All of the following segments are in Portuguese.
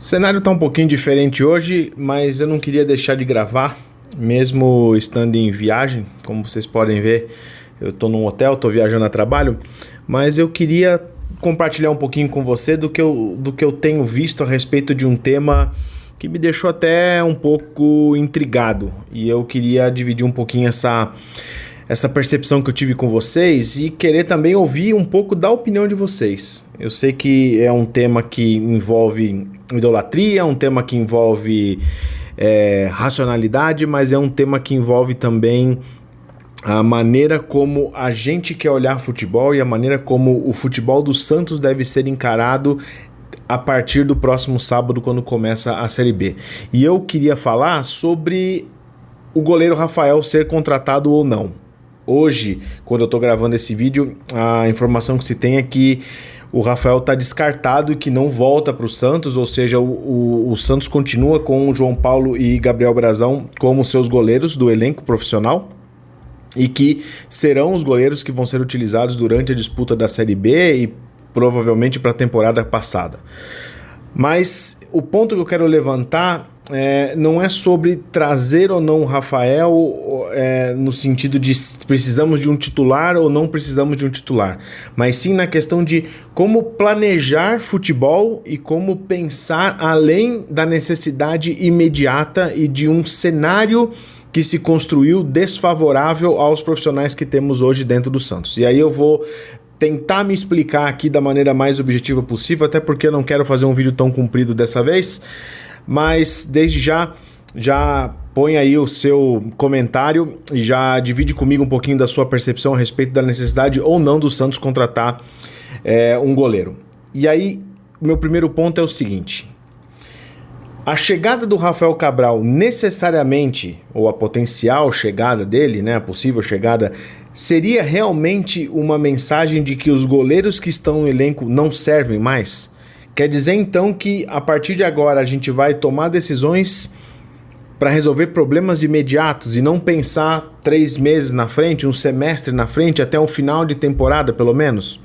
O cenário está um pouquinho diferente hoje, mas eu não queria deixar de gravar, mesmo estando em viagem. Como vocês podem ver, eu estou num hotel, estou viajando a trabalho, mas eu queria compartilhar um pouquinho com você do que eu tenho visto a respeito de um tema que me deixou até um pouco intrigado. E eu queria dividir um pouquinho essa percepção que eu tive com vocês e querer também ouvir um pouco da opinião de vocês. Eu sei que é um tema que envolve idolatria, um tema que envolve racionalidade, mas é um tema que envolve também a maneira como a gente quer olhar futebol e a maneira como o futebol do Santos deve ser encarado a partir do próximo sábado, quando começa a Série B. E eu queria falar sobre o goleiro Rafael ser contratado ou não. Hoje, quando eu estou gravando esse vídeo, a informação que se tem é que o Rafael está descartado e que não volta para o Santos, ou seja, o Santos continua com o João Paulo e Gabriel Brazão como seus goleiros do elenco profissional e que serão os goleiros que vão ser utilizados durante a disputa da Série B e provavelmente para a temporada passada. Mas o ponto que eu quero levantar não é sobre trazer ou não o Rafael no sentido de precisamos de um titular ou não precisamos de um titular, mas sim na questão de como planejar futebol e como pensar além da necessidade imediata e de um cenário que se construiu desfavorável aos profissionais que temos hoje dentro do Santos. E aí eu vou tentar me explicar aqui da maneira mais objetiva possível, até porque eu não quero fazer um vídeo tão comprido dessa vez, mas desde já põe aí o seu comentário e já divide comigo um pouquinho da sua percepção a respeito da necessidade ou não do Santos contratar um goleiro. E aí, meu primeiro ponto é o seguinte: a chegada do Rafael Cabral necessariamente, ou a potencial chegada dele, né, a possível chegada, seria realmente uma mensagem de que os goleiros que estão no elenco não servem mais? Quer dizer então que a partir de agora a gente vai tomar decisões para resolver problemas imediatos e não pensar 3 meses na frente, um semestre na frente, até o final de temporada pelo menos?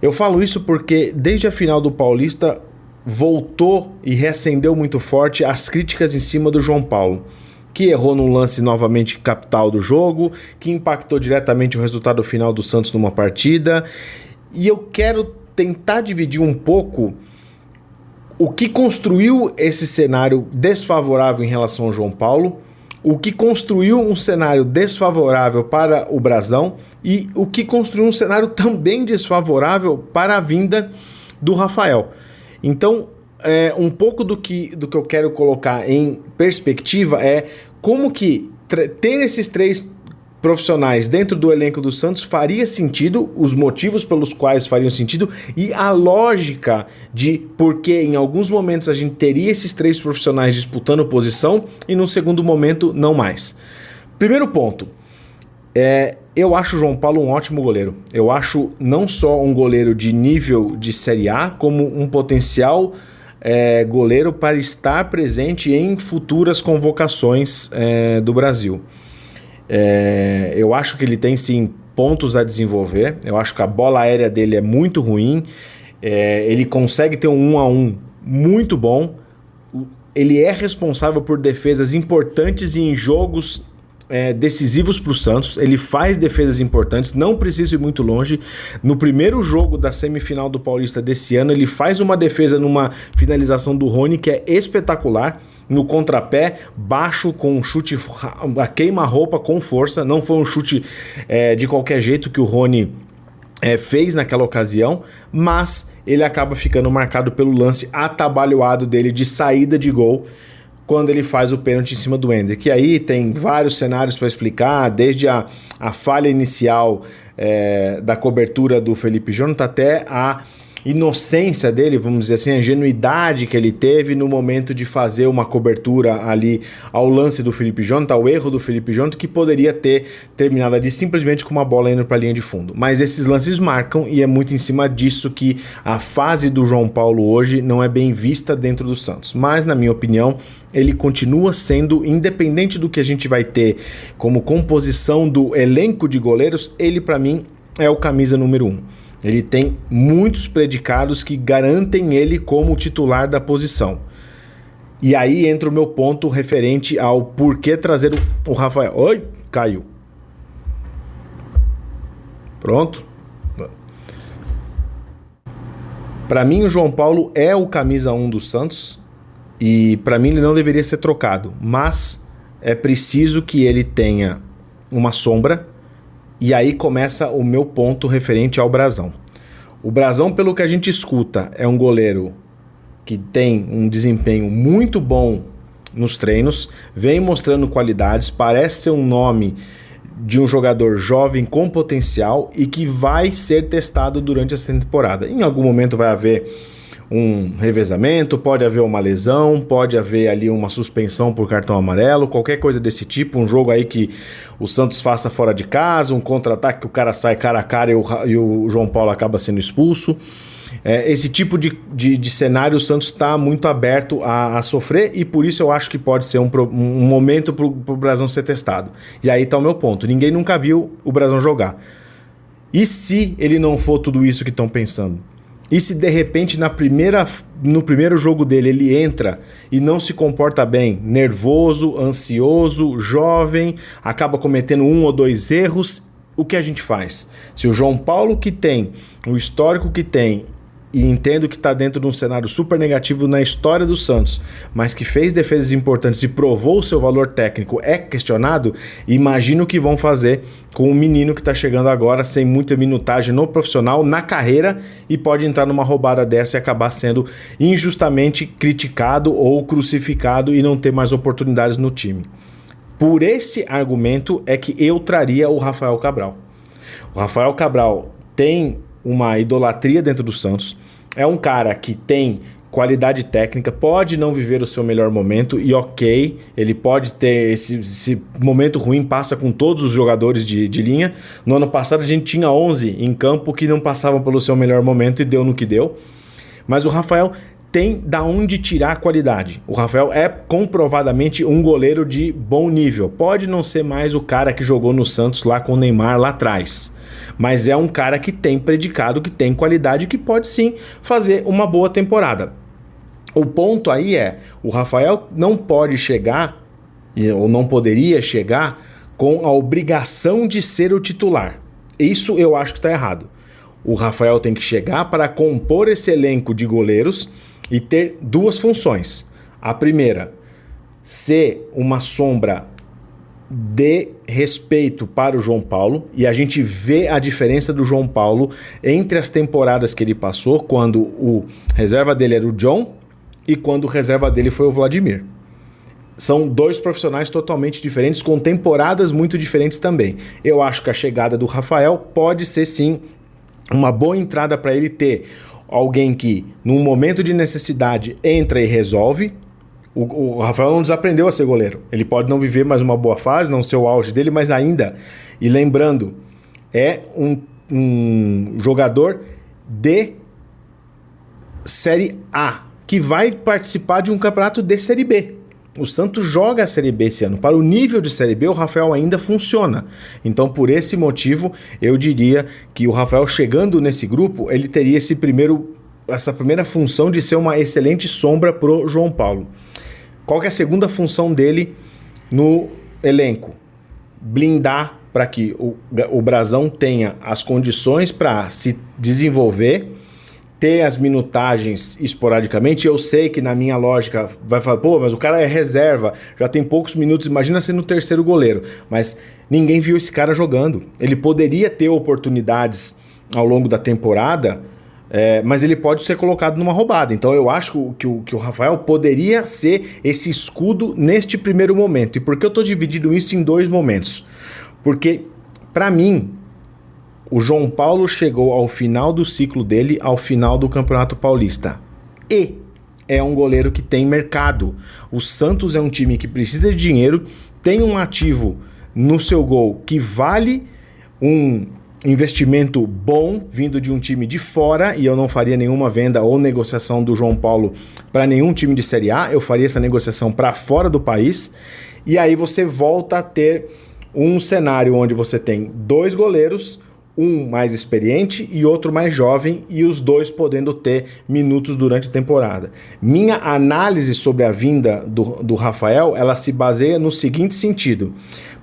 Eu falo isso porque desde a final do Paulista voltou e reacendeu muito forte as críticas em cima do João Paulo, que errou num lance novamente capital do jogo, que impactou diretamente o resultado final do Santos numa partida. E eu quero tentar dividir um pouco o que construiu esse cenário desfavorável em relação ao João Paulo, o que construiu um cenário desfavorável para o Brazão e o que construiu um cenário também desfavorável para a vinda do Rafael. Então, um pouco do que eu quero colocar em perspectiva é como que ter esses 3 profissionais dentro do elenco do Santos faria sentido, os motivos pelos quais fariam sentido e a lógica de por que em alguns momentos a gente teria esses 3 profissionais disputando posição e no segundo momento não mais. Primeiro ponto, eu acho o João Paulo um ótimo goleiro. Eu acho não só um goleiro de nível de Série A, como um potencial goleiro para estar presente em futuras convocações do Brasil. Eu acho que ele tem sim pontos a desenvolver. Eu acho que a bola aérea dele é muito ruim. Ele consegue ter um 1-1 muito bom. Ele é responsável por defesas importantes e em jogos decisivos para o Santos. Ele faz defesas importantes, não precisa ir muito longe. No primeiro jogo da semifinal do Paulista desse ano, ele faz uma defesa numa finalização do Rony que é espetacular, no contrapé, baixo, com um chute a queima-roupa com força. Não foi um chute de qualquer jeito que o Rony fez naquela ocasião, mas ele acaba ficando marcado pelo lance atabalhoado dele de saída de gol, quando ele faz o pênalti em cima do Endrick. E aí tem vários cenários para explicar, desde a falha inicial da cobertura do Felipe Jonathan até a inocência dele, vamos dizer assim, a ingenuidade que ele teve no momento de fazer uma cobertura ali ao lance do Felipe Jonathan, ao erro do Felipe Jonathan, que poderia ter terminado ali simplesmente com uma bola indo para a linha de fundo. Mas esses lances marcam e é muito em cima disso que a fase do João Paulo hoje não é bem vista dentro do Santos. Mas, na minha opinião, ele continua sendo, independente do que a gente vai ter como composição do elenco de goleiros, ele para mim é o camisa número 1. Ele tem muitos predicados que garantem ele como titular da posição. E aí entra o meu ponto referente ao porquê trazer o Rafael. Oi, caiu. Pronto. Para mim, o João Paulo é o camisa 1 do Santos. E para mim ele não deveria ser trocado. Mas é preciso que ele tenha uma sombra. E aí começa o meu ponto referente ao Brazão. O Brazão, pelo que a gente escuta, é um goleiro que tem um desempenho muito bom nos treinos, vem mostrando qualidades, parece ser um nome de um jogador jovem com potencial e que vai ser testado durante essa temporada. Em algum momento vai haver um revezamento, pode haver uma lesão, pode haver ali uma suspensão por cartão amarelo, qualquer coisa desse tipo, um jogo aí que o Santos faça fora de casa, um contra-ataque que o cara sai cara a cara e o João Paulo acaba sendo expulso. Esse tipo de cenário o Santos está muito aberto a sofrer e por isso eu acho que pode ser um momento para o Brazão ser testado. E aí está o meu ponto, ninguém nunca viu o Brazão jogar. E se ele não for tudo isso que estão pensando? E se de repente no primeiro jogo dele ele entra e não se comporta bem, nervoso, ansioso, jovem, acaba cometendo 1 ou 2 erros, o que a gente faz? Se o João Paulo, que tem o histórico que tem, e entendo que está dentro de um cenário super negativo na história do Santos, mas que fez defesas importantes e provou o seu valor técnico, é questionado, imagino o que vão fazer com o menino que está chegando agora, sem muita minutagem no profissional, na carreira, e pode entrar numa roubada dessa e acabar sendo injustamente criticado ou crucificado e não ter mais oportunidades no time. Por esse argumento é que eu traria o Rafael Cabral. O Rafael Cabral tem uma idolatria dentro do Santos, é um cara que tem qualidade técnica, pode não viver o seu melhor momento e ok, ele pode ter esse momento ruim, passa com todos os jogadores de linha. No ano passado a gente tinha 11 em campo que não passavam pelo seu melhor momento e deu no que deu, mas o Rafael tem da onde tirar a qualidade. O Rafael é comprovadamente um goleiro de bom nível, pode não ser mais o cara que jogou no Santos lá com o Neymar lá atrás, mas é um cara que tem predicado, que tem qualidade, que pode sim fazer uma boa temporada. O ponto aí é, o Rafael não pode chegar, ou não poderia chegar, com a obrigação de ser o titular. Isso eu acho que está errado. O Rafael tem que chegar para compor esse elenco de goleiros e ter 2 funções. A primeira, ser uma sombra de respeito para o João Paulo, e a gente vê a diferença do João Paulo entre as temporadas que ele passou, quando o reserva dele era o John e quando o reserva dele foi o Vladimir. São 2 profissionais totalmente diferentes, com temporadas muito diferentes também. Eu acho que a chegada do Rafael pode ser sim uma boa entrada para ele ter alguém que, num momento de necessidade, entra e resolve. O Rafael não desaprendeu a ser goleiro. Ele pode não viver mais uma boa fase, não ser o auge dele, mas ainda, e lembrando, é um jogador de Série A, que vai participar de um campeonato de Série B. O Santos joga a Série B esse ano. Para o nível de Série B, o Rafael ainda funciona. Então, por esse motivo, eu diria que o Rafael, chegando nesse grupo, ele teria essa primeira função de ser uma excelente sombra pro João Paulo. Qual que é a segunda função dele no elenco? Blindar para que o Brazão tenha as condições para se desenvolver, ter as minutagens esporadicamente. Eu sei que na minha lógica vai falar, pô, mas o cara é reserva, já tem poucos minutos, imagina sendo o terceiro goleiro. Mas ninguém viu esse cara jogando. Ele poderia ter oportunidades ao longo da temporada, mas ele pode ser colocado numa roubada. Então eu acho que o Rafael poderia ser esse escudo neste primeiro momento. E por que eu estou dividindo isso em 2 momentos? Porque, para mim, o João Paulo chegou ao final do ciclo dele, ao final do Campeonato Paulista. E é um goleiro que tem mercado. O Santos é um time que precisa de dinheiro, tem um ativo no seu gol que vale um investimento bom vindo de um time de fora, e eu não faria nenhuma venda ou negociação do João Paulo para nenhum time de Série A, eu faria essa negociação para fora do país, e aí você volta a ter um cenário onde você tem 2 goleiros, um mais experiente e outro mais jovem, e os dois podendo ter minutos durante a temporada. Minha análise sobre a vinda do Rafael, ela se baseia no seguinte sentido.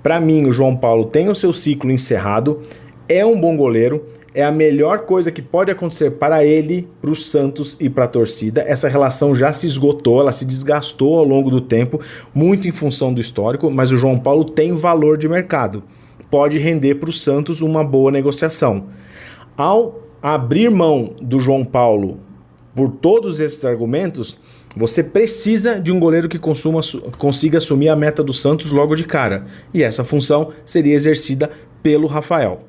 Para mim, o João Paulo tem o seu ciclo encerrado, é um bom goleiro, é a melhor coisa que pode acontecer para ele, para o Santos e para a torcida. Essa relação já se esgotou, ela se desgastou ao longo do tempo, muito em função do histórico, mas o João Paulo tem valor de mercado. Pode render para o Santos uma boa negociação. Ao abrir mão do João Paulo por todos esses argumentos, você precisa de um goleiro que consiga assumir a meta do Santos logo de cara. E essa função seria exercida pelo Rafael.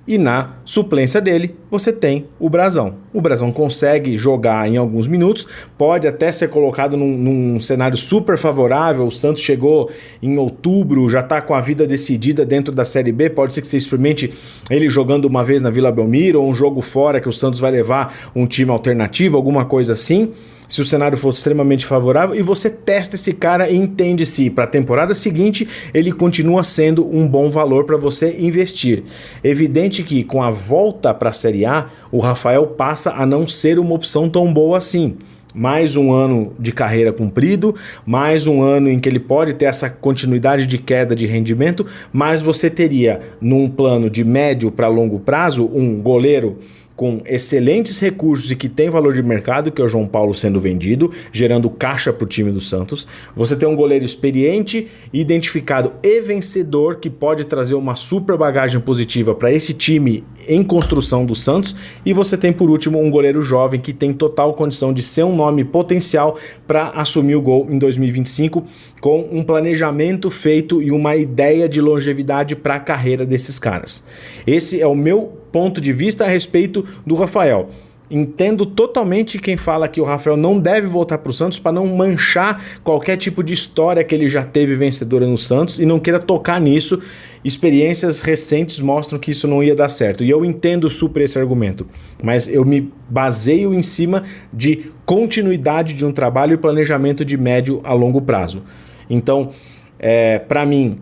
E na suplência dele, você tem o Brazão. O Brazão consegue jogar em alguns minutos, pode até ser colocado num cenário super favorável. O Santos chegou em outubro, já está com a vida decidida dentro da Série B. Pode ser que você experimente ele jogando uma vez na Vila Belmiro, ou um jogo fora que o Santos vai levar um time alternativo, alguma coisa assim. Se o cenário for extremamente favorável, e você testa esse cara e entende se para a temporada seguinte ele continua sendo um bom valor para você investir. Evidente que com a volta para a Série A, o Rafael passa a não ser uma opção tão boa assim. Mais um ano de carreira cumprido, mais um ano em que ele pode ter essa continuidade de queda de rendimento, mas você teria, num plano de médio para longo prazo, um goleiro com excelentes recursos e que tem valor de mercado, que é o João Paulo sendo vendido, gerando caixa para o time do Santos. Você tem um goleiro experiente, identificado e vencedor, que pode trazer uma super bagagem positiva para esse time em construção do Santos. E você tem, por último, um goleiro jovem que tem total condição de ser um nome potencial para assumir o gol em 2025, com um planejamento feito e uma ideia de longevidade para a carreira desses caras. Esse é o meu ponto de vista a respeito do Rafael. Entendo totalmente quem fala que o Rafael não deve voltar para o Santos para não manchar qualquer tipo de história que ele já teve vencedora no Santos e não queira tocar nisso. Experiências recentes mostram que isso não ia dar certo. E eu entendo super esse argumento, mas eu me baseio em cima de continuidade de um trabalho e planejamento de médio a longo prazo. Então, para mim,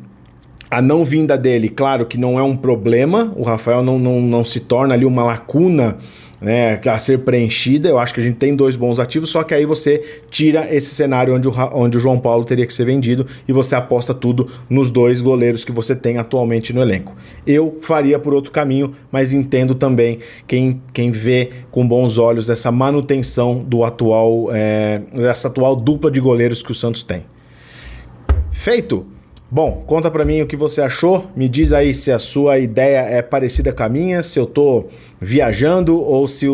a não vinda dele, claro que não é um problema, o Rafael não se torna ali uma lacuna, né, a ser preenchida. Eu acho que a gente tem dois bons ativos, só que aí você tira esse cenário onde o João Paulo teria que ser vendido e você aposta tudo nos dois goleiros que você tem atualmente no elenco. Eu faria por outro caminho, mas entendo também quem vê com bons olhos essa manutenção dessa atual dupla de goleiros que o Santos tem. Feito! Bom, conta pra mim o que você achou, me diz aí se a sua ideia é parecida com a minha, se eu tô viajando ou se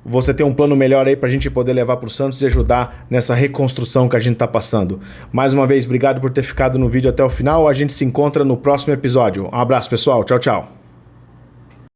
você tem um plano melhor aí pra gente poder levar pro Santos e ajudar nessa reconstrução que a gente tá passando. Mais uma vez, obrigado por ter ficado no vídeo até o final, a gente se encontra no próximo episódio. Um abraço, pessoal, tchau, tchau.